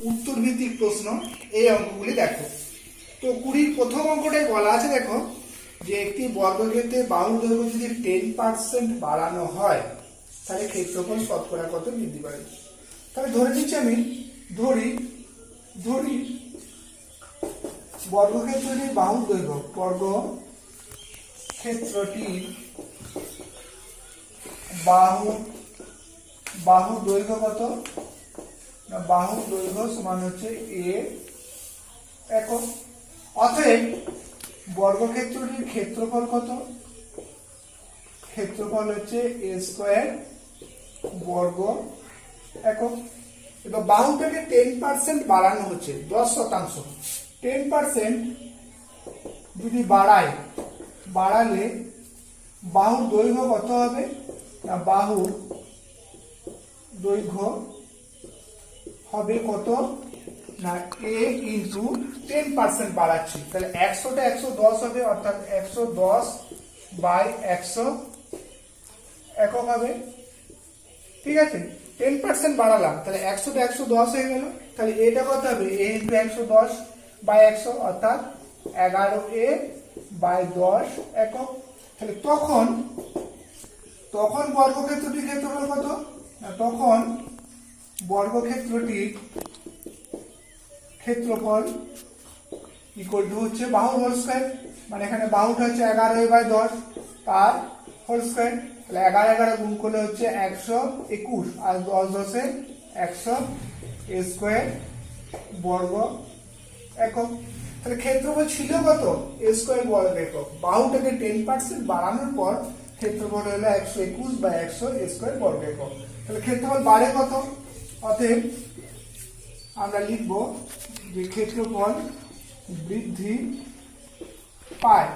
উত্তর ভিত্তিক প্রশ্ন এই অঙ্কগুলি দেখো। তো 20 প্রথম অঙ্কটাই বলা আছে, দেখো যে একটি বর্গক্ষেত্রে বাহুর দৈর্ঘ্য যদি 10% বাড়ানো হয় তাহলে ক্ষেত্রফল শতকরা কত বৃদ্ধি পাবে। তাহলে ধরে নিচ্ছি আমি, ধরি বর্গক্ষেত্রটির বাহুর দৈর্ঘ্য, বর্গক্ষেত্রটির বাহুর দৈর্ঘ্য কত না, বাহুর দৈর্ঘ্য সমান হচ্ছে a একক। অতএব বর্গক্ষেত্রটির ক্ষেত্রফল কত, ক্ষেত্রফল হচ্ছে a স্কয়ার বর্গ একক। এবার বাহুটাকে 10% বাড়ানো হচ্ছে, 10%। 10% যদি বাড়ালে বাহুর দৈর্ঘ্য কত হবে না, বাহুর দৈর্ঘ্য হবে কত না a ইন্টু 10% বাড়াচ্ছি, তাহলে 100টা 110 হবে, অর্থাৎ 110/100 একক হবে। ঠিক আছে, 10% বাড়ালাম, তাহলে 100টা 110 হয়ে গেল। তাহলে এটা কত হবে, a ইন্টু 110/100 অর্থাৎ 11a/10 একক। তাহলে তখন বর্গক্ষেত্রটির ক্ষেত্রফল কত না, তখন বর্গক্ষেত্রটির ক্ষেত্রফল ইকুয়াল টু হচ্ছে বাহুর হোল স্কয়ার, মানে এখানে বাহুটা হচ্ছে 11a/10 তার হোল স্কয়ার। তাহলে 11 গুণ করলে হচ্ছে 121 আর 10 10 100 a স্কয়ার বর্গ একক। তাহলে ক্ষেত্রফল ছিল কত, a স্কয়ার বর্গ একক। বাহুটাকে 10% বাড়ানোর পর ক্ষেত্রফল হলো 121/100 a স্কয়ার বর্গ একক। তাহলে ক্ষেত্রফল বাড়ে কত, অতএব আমরা লিখব যে ক্ষেত্রফল বৃদ্ধি পায়।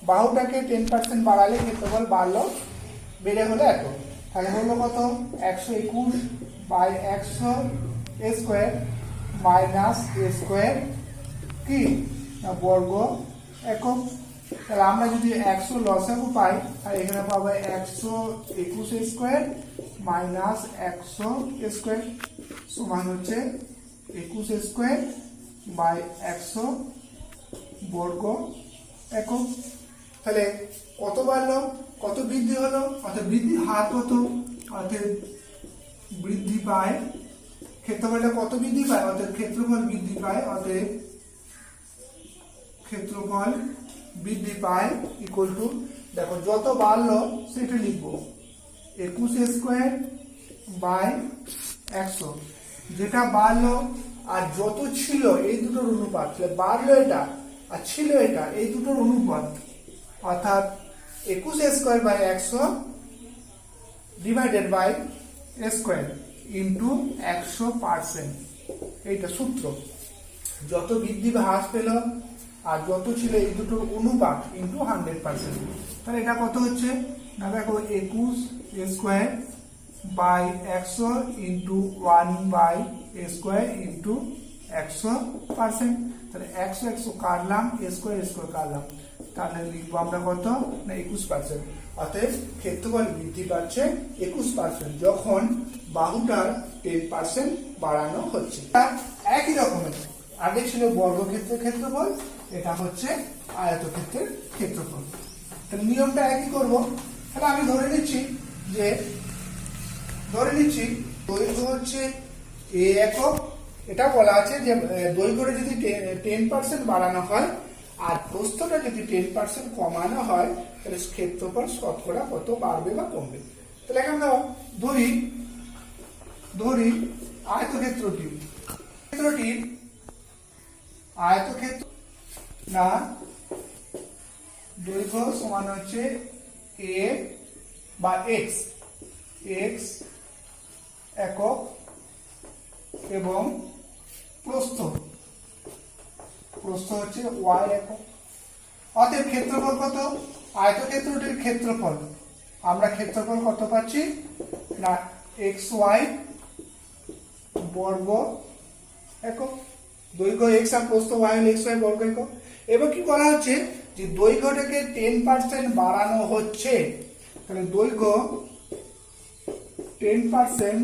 বাহুটাকে 10% বাড়ালে ক্ষেত্রফল বাড়লো, বেড়ে হলো এত। তাহলে হলো কত, 121/100 a square minus a square কি না বর্গ একক। তাহলে আমরা যদি 100 লসাগু পাই, আর এখানে পাবো 121 a square minus 100 a square সমান হচ্ছে 21 a স্কয়ার বাই 100 বর্গ একক। তাহলে কত বাড়লো, কত বৃদ্ধি হলো, অর্থাৎ বৃদ্ধির হার কত, অর্থাৎ বৃদ্ধি পায় ক্ষেত্রফলটা কত বৃদ্ধি পায়, অর্থাৎ ক্ষেত্রফল বৃদ্ধি পায়, অর্থাৎ ক্ষেত্রফল বৃদ্ধি পায় ইকুয়াল টু, দেখো যত বাড়লো সেটা লিখবো 21 a স্কয়ার বাই 100, যেটা বাড়লো আর যত ছিল এই দুটোর অনুপাত, বাড়লো এটা আর ছিল এটা, এই দুটোর অনুপাত, অর্থাৎ 21 a square by 100 divided by a square into 100%। এইটা সূত্র, যত বৃদ্ধি বা হ্রাস পেল আর যত ছিল এই দুটোর অনুপাত ইন্টু 100%। তাহলে এটা কত হচ্ছে না, দেখো 21 a square by 100 into 1/a square into 100%। তাহলে 100 কাটলাম, a স্কয়ার কাটলাম, তাহলে লিখবো আমরা কত না 21%। অতএব ক্ষেত্রফল বৃদ্ধি পাচ্ছে 21% যখন বাহুটার 10% বাড়ানো হচ্ছে। একই রকমের আগে ছিল বর্গক্ষেত্রের ক্ষেত্রফল, এটা হচ্ছে আয়তক্ষেত্রের ক্ষেত্রফল। তাহলে নিয়মটা একই করব। তাহলে আমি ধরে নিচ্ছি দৈর্ঘ্য হচ্ছে a একক। এটা বলা আছে যে দৈর্ঘ্যটা যদি 10% বাড়ানো হয় আর প্রস্থটা যদি 10% কমানো হয় তাহলে ক্ষেত্রফল শতকরা কত বাড়বে বা কমবে। তাহলে এখন ধরি আয়তক্ষেত্র না দৈর্ঘ্য সমান হচ্ছে a বা x একক এবং প্রস্থ হচ্ছে y একক। অতএব ক্ষেত্রফল কত, আয়তক্ষেত্রটির ক্ষেত্রফল, আমরা ক্ষেত্রফল কত পাচ্ছি না xy বর্গ একক। দৈর্ঘ্য x আর প্রস্থ y হলো xy বর্গ একক। এবার কি করা হচ্ছে যে দৈর্ঘ্যটাকে 10% বাড়ানো হচ্ছে, তাহলে দৈর্ঘ্য 10%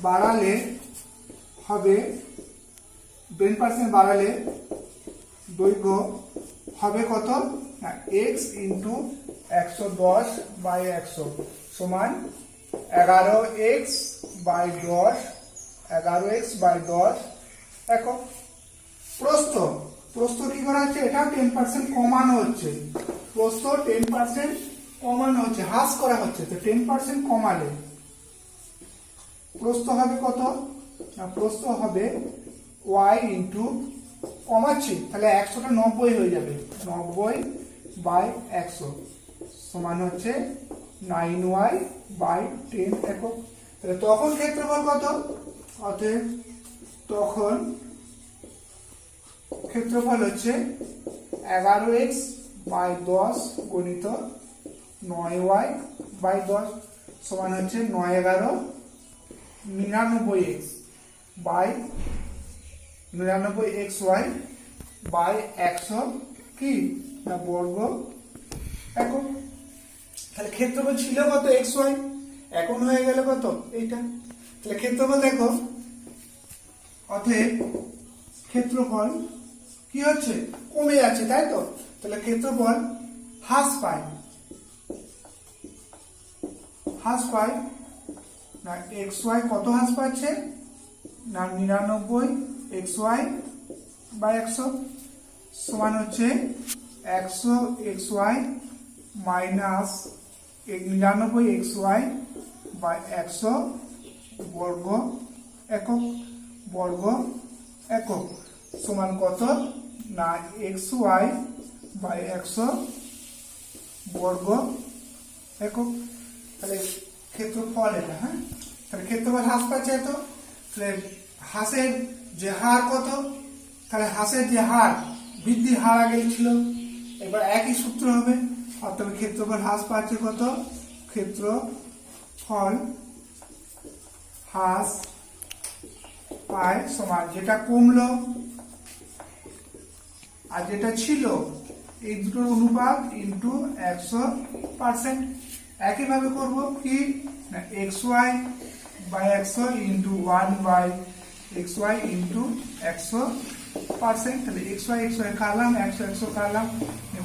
বাড়ালে হবে 10% বাড়ালে দৈর্ঘ্য হবে কত না x ইন্টু 110/100 সমান 11x বাই 10 11x/10 একক। প্রস্থ প্রস্থ কি করা হচ্ছে, এটা 10% কমানো হচ্ছে, প্রস্থ 10% কমানো হচ্ছে, হ্রাস করা হচ্ছে। তো 10% কমালে প্রস্থ হবে কত না, প্রস্থ হবে y ইন্টু কমাচ্ছি তাহলে 100টা 90 হয়ে যাবে, 90/100 সমান হচ্ছে 9y/10 একক। তাহলে তখন ক্ষেত্রফল কত, অতএব তখন ক্ষেত্রফল হচ্ছে 11x/10 গুণিত 9y/10 সমান হচ্ছে 9 11 99xy/100 কি না বর্গ একক। তাহলে ক্ষেত্রফল ছিল কত xy, এখন হয়ে গেল কত এইটা। তাহলে ক্ষেত্রফল দেখো, অতএব ক্ষেত্রফল কি হচ্ছে কমে যাচ্ছে, তাই তো। তাহলে ক্ষেত্রফল হ্রাস পায় না xy কত হ্রাস পাচ্ছে না 99xy/100 সমান হচ্ছে 100xy মাইনাস 99xy/100 বর্গ একক সমান কত না xy/100 বর্গ একক। তাহলে ক্ষেত্রফল এটা, হ্যাঁ। তাহলে ক্ষেত্রফল হ্রাস পাচ্ছে এত, তাহলে হ্রাসের যে হার কত, তাহলে হ্রাসের যে হার বৃদ্ধির হার আগে ছিল, এবার একই সূত্র হবে। অর্থাৎ ক্ষেত্রফল হ্রাস পাচ্ছে কত, ক্ষেত্রফল হ্রাস পায় সমান যেটা কমলো আর যেটা ছিল এই দুটোর অনুপাত ইন্টু 100%। একইভাবে করব কি না xy/100 ইন্টু 1/xy ইন্টু 100%। তাহলে xy কাটলাম, 100 কাটলাম,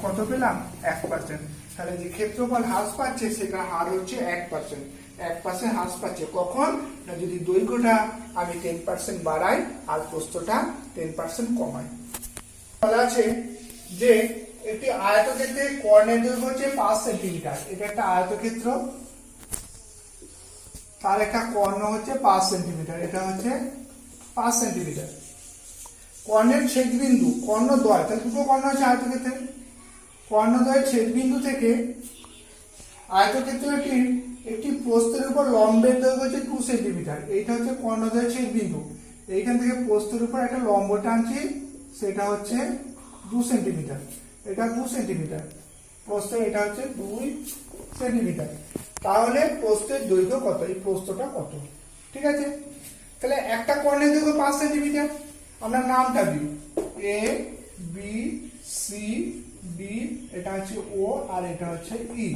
কত পেলাম 1%। তাহলে যে ক্ষেত্রফল হ্রাস পাচ্ছে সেটা হার হচ্ছে 1%। 1% হ্রাস পাচ্ছে কখন না যদি দৈর্ঘ্যটা আমি 10% বাড়াই আর প্রস্থটা 10% কমাই। বলা আছে যে একটি আয়তক্ষেত্রের কর্ণের দৈর্ঘ্য হচ্ছে 5 সেন্টিমিটার। এটা একটা আয়তক্ষেত্র, তার একটা কর্ণ হচ্ছে 5 সেন্টিমিটার, এটা হচ্ছে 5 সেন্টিমিটার। কর্ণের ছেদবিন্দু কর্ণদ্বয়, তাহলে দুটো কর্ণ আছে আয়তক্ষেত্রের, কর্ণদ্বয়ের ছেদবিন্দু থেকে আয়তক্ষেত্রটির একটি প্রস্থের উপর লম্বের দৈর্ঘ্য হচ্ছে 2 সেন্টিমিটার। এইটা হচ্ছে কর্ণদ্বয়ের ছেদবিন্দু, এইখান থেকে প্রস্থের উপর একটা লম্ব টানছি, সেটা হচ্ছে 2 সেন্টিমিটার। এটা 2 সেন্টিমিটার প্রস্থ, এটা হচ্ছে 2 সেন্টিমিটার। তাহলে প্রস্থের দৈর্ঘ্য কত, এই প্রস্থটা কত, ঠিক আছে। তাহলে একটা কর্ণের দৈর্ঘ্য 5 সেন্টিমিটার, আমরা নামটা দিই এ বি সি ডি, এটা হচ্ছে ও আর এটা হচ্ছে ই।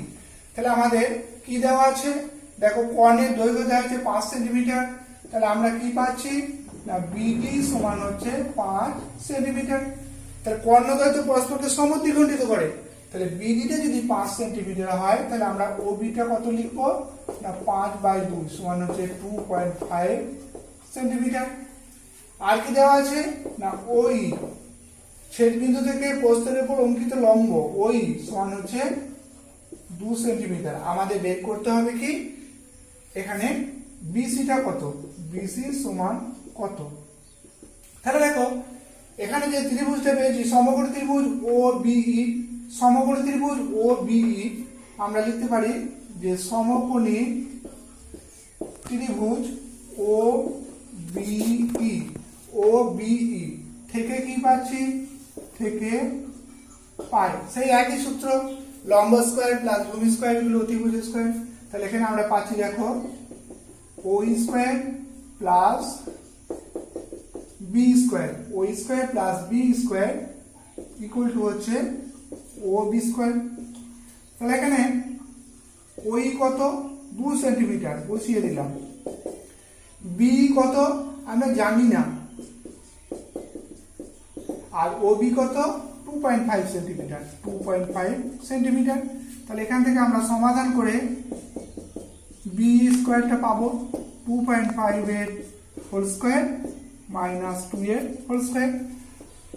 তাহলে আমাদের কি দেওয়া আছে দেখো, কর্ণের দৈর্ঘ্য দেওয়া আছে 5 সেন্টিমিটার। তাহলে আমরা কি পাচ্ছি না বিডি সমান হচ্ছে 5 সেন্টিমিটার। তাহলে কর্ণদ্বয় তো পরস্পরকে সমদ্বিখণ্ডিত করে, তাহলে বিডিটা যদি 5 সেন্টিমিটার হয় তাহলে আমরা ওবিটা কত লিখবো না 5/2 সমান হচ্ছে 2.5 সেন্টিমিটার। আর কি দেওয়া আছে না ওই ছেদবিন্দু থেকে প্রস্থের উপর অঙ্কিত লম্ব ওই সমান হচ্ছে 2 সেন্টিমিটার। আমাদের বের করতে হবে কি এখানে বিসিটা কত, বিসি সমান কত। তাহলে দেখো এখানে যে ত্রিভুজটা পেয়েছি সমকোণী ত্রিভুজ ও বিই, সমকোণী ত্রিভুজ ও বিই আমরা লিখতে পারি যে সমকোণী ত্রিভুজ ও বিই থেকে কি পাচ্ছি, থেকে পাই সেই একই সূত্র, লম্ব স্কয়ার প্লাস ভূমি স্কয়ার ইকুয়াল অতিভুজ স্কয়ার। তাহলে এখানে আমরা পাচ্ছি দেখো ও স্কয়ার প্লাস বি স্কয়ার, ও square plus B square equal to হচ্ছে ও বি স্কয়ার। তাহলে এখানে ওই কত 2 সেন্টিমিটার বসিয়ে দিলাম, বি কত আমরা জানি না, আর ওবি কত 2.5 সেন্টিমিটার, 2.5 সেন্টিমিটার। তাহলে এখান থেকে আমরা সমাধান করে বি স্কোয়ারটা পাবো 2.5 এর হোল স্কোয়ার মাইনাস 2 এর হোল স্কোয়ার।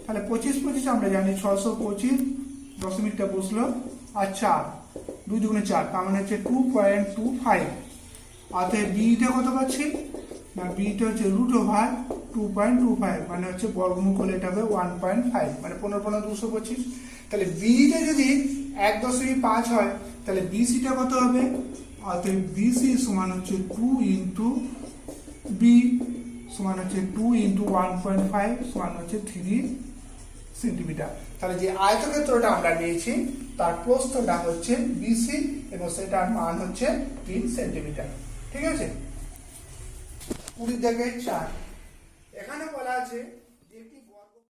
তাহলে 25 আমরা জানি 625, দশমিকটা বসলো, আর 4 2 দুগুণে 4, তার মানে হচ্ছে 2.25। অতএব বিটা কত পাচ্ছি না, বিটা হচ্ছে √2.25, মানে হচ্ছে বর্গমূল করলে এটা হবে 1.5, মানে 15 225। তাহলে বিটা যদি 1.5 হয় তাহলে বিসিটা কত হবে, অতএব বিসি সমান হচ্ছে 2 ইন্টু বি সমান হচ্ছে 2 ইন্টু 1.5 সমান হচ্ছে 3 সেন্টিমিটার। তাহলে যে আয়তক্ষেত্রটা আমরা নিয়েছি তার প্রস্থটা হচ্ছে বিসি এবং সেটার মান হচ্ছে 3 সেন্টিমিটার। ঠিক আছে, 20 থেকে 4 এখানে বলা আছে যে একটি